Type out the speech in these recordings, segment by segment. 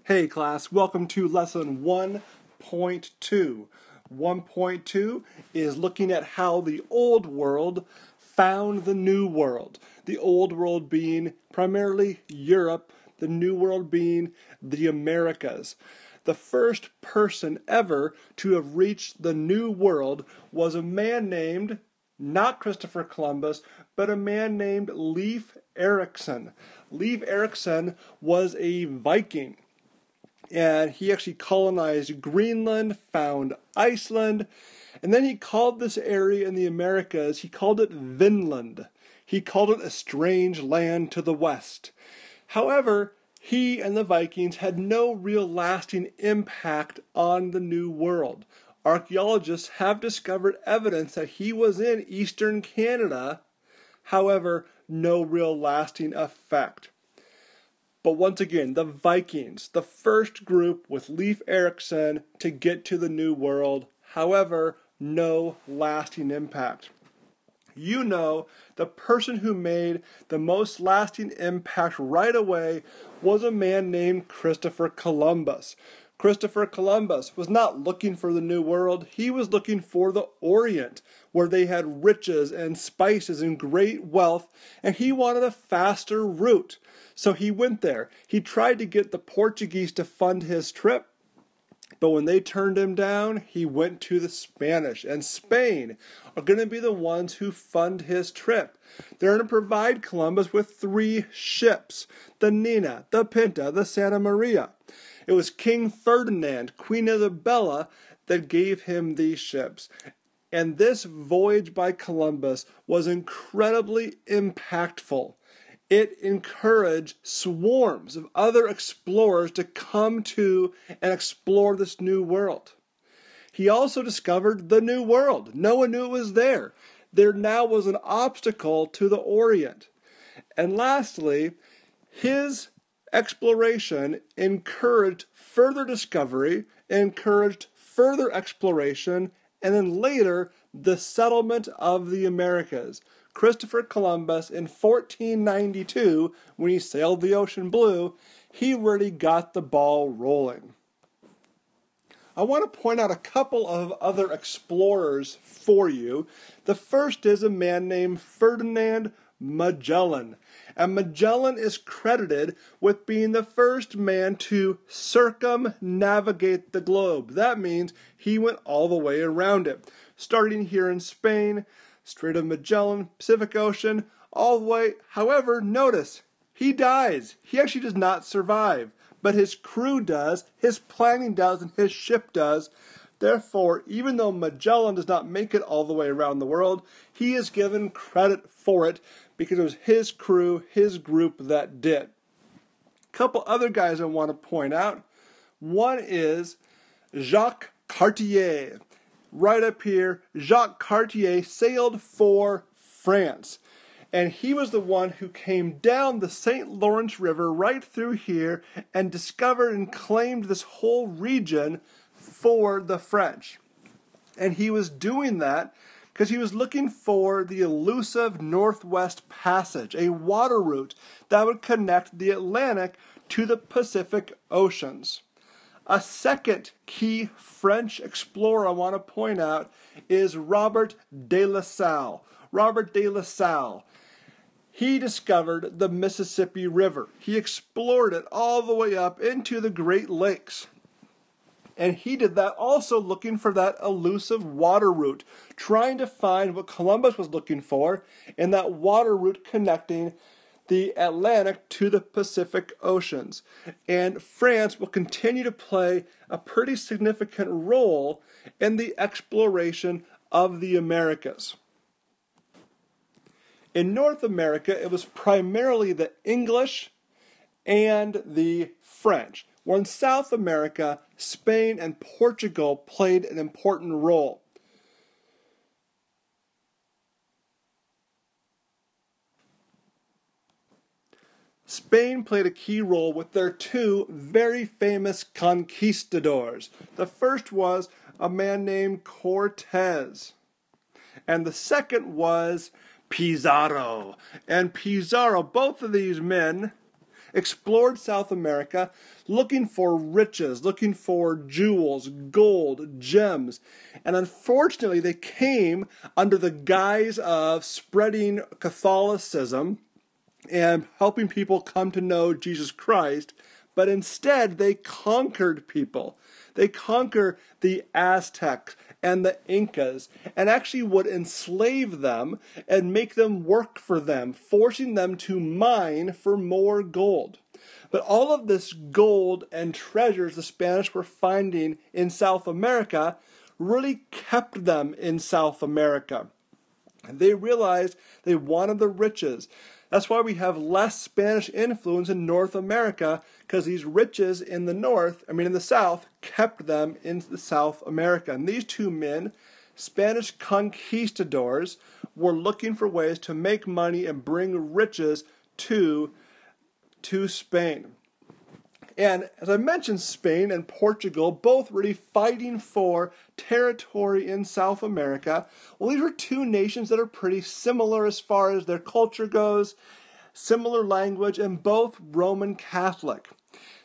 Hey class, welcome to lesson 1.2. 1.2 is looking at how the old world found the new world. The old world being primarily Europe, the new world being the Americas. The first person ever to have reached the new world was a man named, not Christopher Columbus, but a man named Leif Erikson. Leif Erikson was a Viking. And he actually colonized Greenland, found Iceland, and then he called this area in the Americas, he called it Vinland. He called it a strange land to the west. However, he and the Vikings had no real lasting impact on the New World. Archaeologists have discovered evidence that he was in eastern Canada, however, no real lasting effect. But once again, the Vikings, the first group with Leif Erikson to get to the New World, however, no lasting impact. You know, the person who made the most lasting impact right away was a man named Christopher Columbus. Christopher Columbus was not looking for the New World, he was looking for the Orient, where they had riches and spices and great wealth, and he wanted a faster route. So he went there. He tried to get the Portuguese to fund his trip, but when they turned him down, he went to the Spanish. And Spain are going to be the ones who fund his trip. They're going to provide Columbus with 3 ships, the Nina, the Pinta, the Santa Maria. It was King Ferdinand, Queen Isabella, that gave him these ships. And this voyage by Columbus was incredibly impactful. It encouraged swarms of other explorers to come to and explore this new world. He also discovered the new world. No one knew it was there. There now was an obstacle to the Orient. And lastly, his exploration encouraged further discovery, encouraged further exploration, and then later the settlement of the Americas. Christopher Columbus in 1492, when he sailed the ocean blue, he really got the ball rolling. I want to point out a couple of other explorers for you. The first is a man named Ferdinand Magellan. And Magellan is credited with being the first man to circumnavigate the globe. That means he went all the way around it. Starting here in Spain, Strait of Magellan, Pacific Ocean, all the way. However, notice, he dies. He actually does not survive. But his crew does, his planning does, and his ship does. Therefore, even though Magellan does not make it all the way around the world, he is given credit for it because it was his crew, his group that did. A couple other guys I want to point out. One is Jacques Cartier. Right up here, Jacques Cartier sailed for France. And he was the one who came down the St. Lawrence River right through here and discovered and claimed this whole region for the French. And he was doing that because he was looking for the elusive Northwest Passage, a water route that would connect the Atlantic to the Pacific Oceans. A second key French explorer I want to point out is Robert de La Salle. Robert de La Salle. He discovered the Mississippi River. He explored it all the way up into the Great Lakes. And he did that also looking for that elusive water route, trying to find what Columbus was looking for in that water route connecting the Atlantic to the Pacific Oceans. And France will continue to play a pretty significant role in the exploration of the Americas. In North America, it was primarily the English and the French, where in South America, Spain and Portugal played an important role. Spain played a key role with their 2 very famous conquistadors. The first was a man named Cortez, and the second was Pizarro. And Pizarro, both of these men, explored South America looking for riches, looking for jewels, gold, gems. And unfortunately, they came under the guise of spreading Catholicism and helping people come to know Jesus Christ, but instead they conquered people. They conquered the Aztecs and the Incas and actually would enslave them and make them work for them, forcing them to mine for more gold. But all of this gold and treasures the Spanish were finding in South America really kept them in South America. They realized they wanted the riches. That's why we have less Spanish influence in North America, because these riches in the South, kept them in South America. And these two men, Spanish conquistadors, were looking for ways to make money and bring riches to Spain. And as I mentioned, Spain and Portugal both really fighting for territory in South America. Well, these are two nations that are pretty similar as far as their culture goes, similar language, and both Roman Catholic.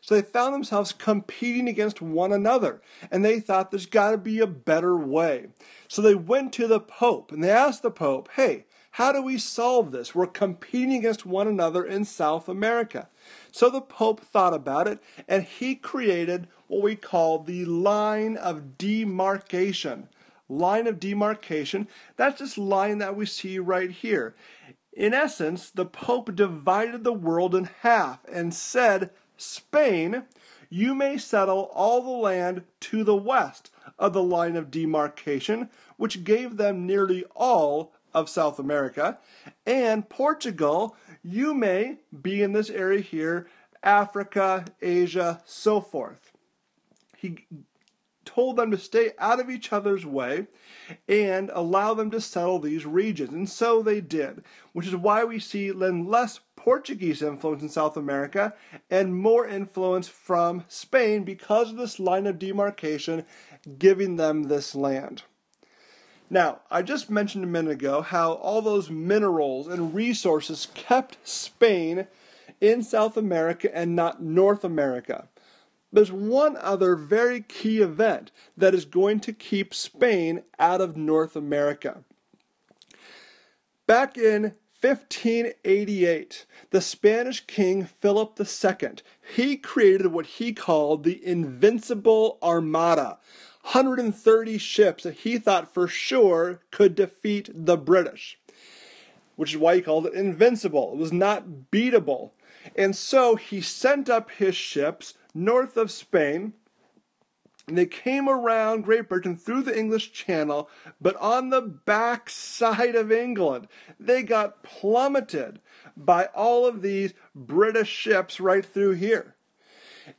So they found themselves competing against one another, and they thought there's got to be a better way. So they went to the Pope, and they asked the Pope, hey, how do we solve this? We're competing against one another in South America. So the Pope thought about it, and he created what we call the line of demarcation. Line of demarcation, that's this line that we see right here. In essence, the Pope divided the world in half and said, Spain, you may settle all the land to the west of the line of demarcation, which gave them nearly all of South America, and Portugal, you may be in this area here, Africa, Asia, so forth. He told them to stay out of each other's way and allow them to settle these regions, and so they did, which is why we see less Portuguese influence in South America and more influence from Spain because of this line of demarcation giving them this land. Now, I just mentioned a minute ago how all those minerals and resources kept Spain in South America and not North America. There's one other very key event that is going to keep Spain out of North America. Back in 1588, the Spanish king Philip II, he created what he called the Invincible Armada. 130 ships that he thought for sure could defeat the British, which is why he called it invincible. It was not beatable. And so he sent up his ships north of Spain, and they came around Great Britain through the English Channel, but on the back side of England, they got plummeted by all of these British ships right through here.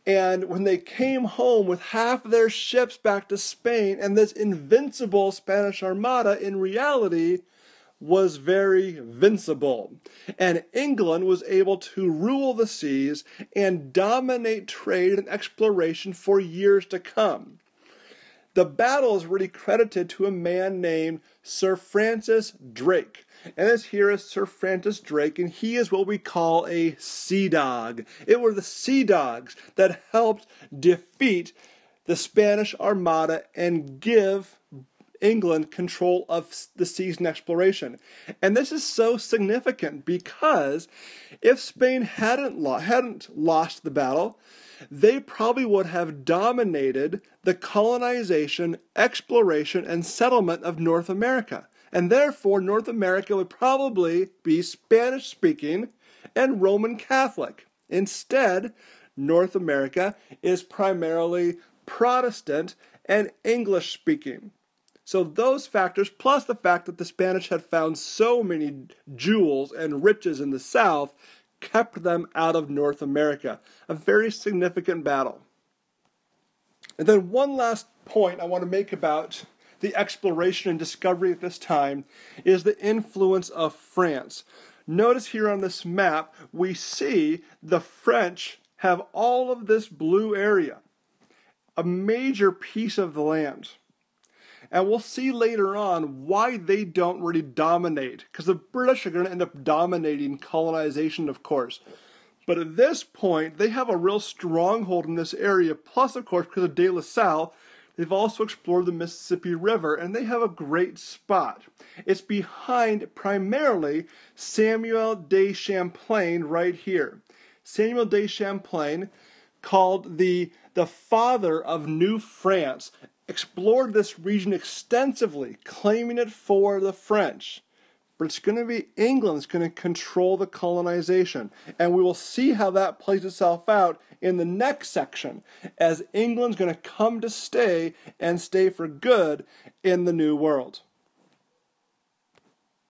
And when they came home with half their ships back to Spain, and this invincible Spanish Armada in reality was very vincible. And England was able to rule the seas and dominate trade and exploration for years to come. The battle is really credited to a man named Sir Francis Drake. And this here is Sir Francis Drake, and he is what we call a sea dog. It were the sea dogs that helped defeat the Spanish Armada and give England control of the seas and exploration. And this is so significant because if Spain hadn't lost the battle, they probably would have dominated the colonization, exploration, and settlement of North America. And therefore, North America would probably be Spanish-speaking and Roman Catholic. Instead, North America is primarily Protestant and English-speaking. So those factors, plus the fact that the Spanish had found so many jewels and riches in the south, kept them out of North America. A very significant battle. And then one last point I want to make about the exploration and discovery at this time is the influence of France. Notice here on this map, we see the French have all of this blue area, a major piece of the land. And we'll see later on why they don't really dominate, because the British are going to end up dominating colonization, of course. But at this point, they have a real stronghold in this area. Plus, of course, because of De La Salle, they've also explored the Mississippi River, and they have a great spot. It's behind primarily Samuel de Champlain right here. Samuel de Champlain, called the father of New France, explored this region extensively, claiming it for the French. But it's going to be England that's going to control the colonization. And we will see how that plays itself out in the next section, as England's going to come to stay and stay for good in the New World.